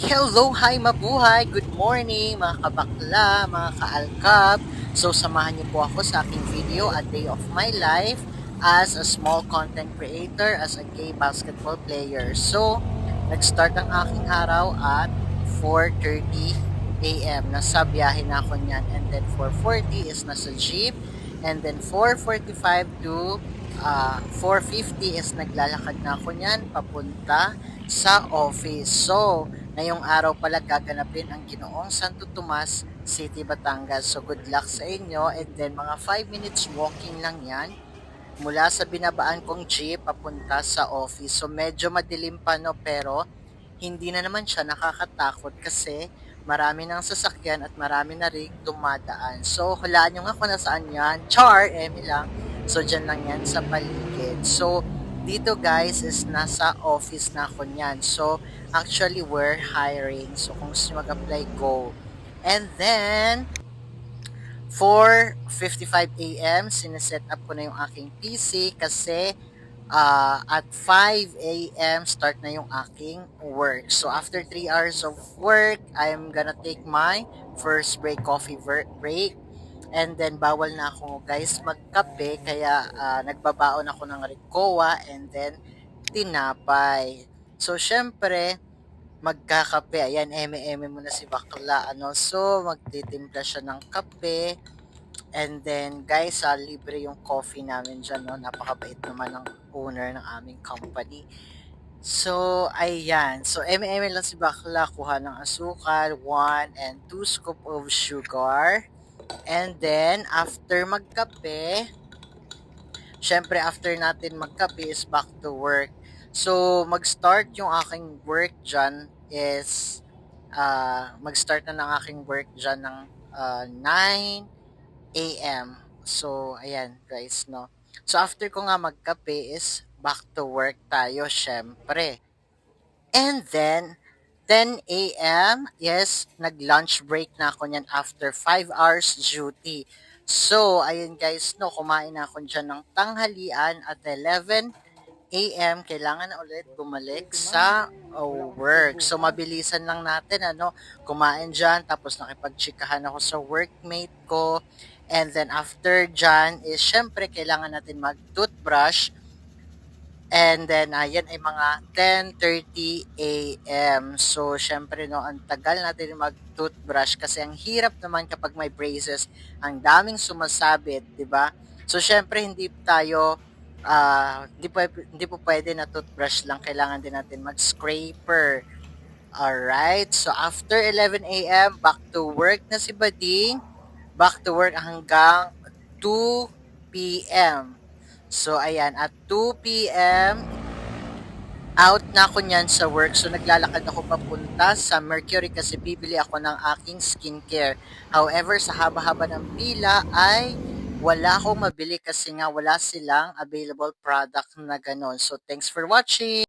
Hello, hi, mabuhay! Good morning mga kabakla, mga kaalkap. So, samahan niyo po ako sa aking video, A Day of My Life as a small content creator, as a gay basketball player. So, nag-start ang aking araw at 4:30 a.m. Nasa biyahe na ako niyan. And then 4:40 is nasa jeep. And then 4:45 to 4:50 is naglalakad na ako niyan papunta sa office. So, ngayong araw pala gaganapin ang Ginoong Santo Tomas City, Batangas. So good luck sa inyo, and then mga 5 minutes walking lang yan mula sa binabaan kong jeep papunta sa office. So medyo madilim pa no, pero hindi na naman siya nakakatakot kasi marami ng sasakyan at marami na rin dumadaan. So hulaan nyo nga kung nasaan yan. Char, Emi lang. So dyan lang yan sa paligid. So dito guys is nasa office na ako niyan. So actually we're hiring. So kung gusto nyo mag-apply, go. And then 4:55 a.m. sineset up ko na yung aking PC kasi at 5 a.m. start na yung aking work. So after 3 hours of work, I'm gonna take my first break, coffee break. And then bawal na ako guys magkape, kaya nagbabaon ako ng Ricoa and then tinapay. So syempre, magkakape. Ayan, eme-eme muna si bakla. So, magtitimpla siya ng kape. And then, guys, libre yung coffee namin dyan, no? Napakabait naman ng owner ng aming company. So, ayan. So, eme-eme lang si bakla. Kuha ng asukal, 1 and 2 scoop of sugar. And then, after magkape, syempre, after natin magkape is back to work. So, mag-start yung aking work dyan is, mag-start na ng aking work dyan ng 9 a.m. So, ayan guys, no. So, after ko nga magkape is back to work tayo, syempre. And then, 10 a.m., yes, nag-lunch break na ako niyan after 5 hours duty. So, ayun guys, no, kumain na ako dyan ng tanghalian at 11 a.m., kailangan na ulit bumalik sa work. So, mabilisan lang natin, kumain dyan, tapos nakipagchikahan ako sa workmate ko. And then, after dyan, is syempre, kailangan natin mag-toothbrush. And then, yan ay mga 10:30 a.m. So, syempre, no, ang tagal natin mag-toothbrush kasi ang hirap naman kapag may braces, ang daming sumasabit, di ba? So, syempre, hindi po pwede na toothbrush lang, kailangan din natin mag-scraper. Alright, so after 11 a.m., back to work na si Bading, back to work hanggang 2 p.m. So, ayan, at 2 p.m., out na ako niyan sa work. So, naglalakad ako papunta sa Mercury kasi bibili ako ng aking skincare. However, sa haba-haba ng pila ay wala akong mabili kasi nga wala silang available product na ganon. So, thanks for watching!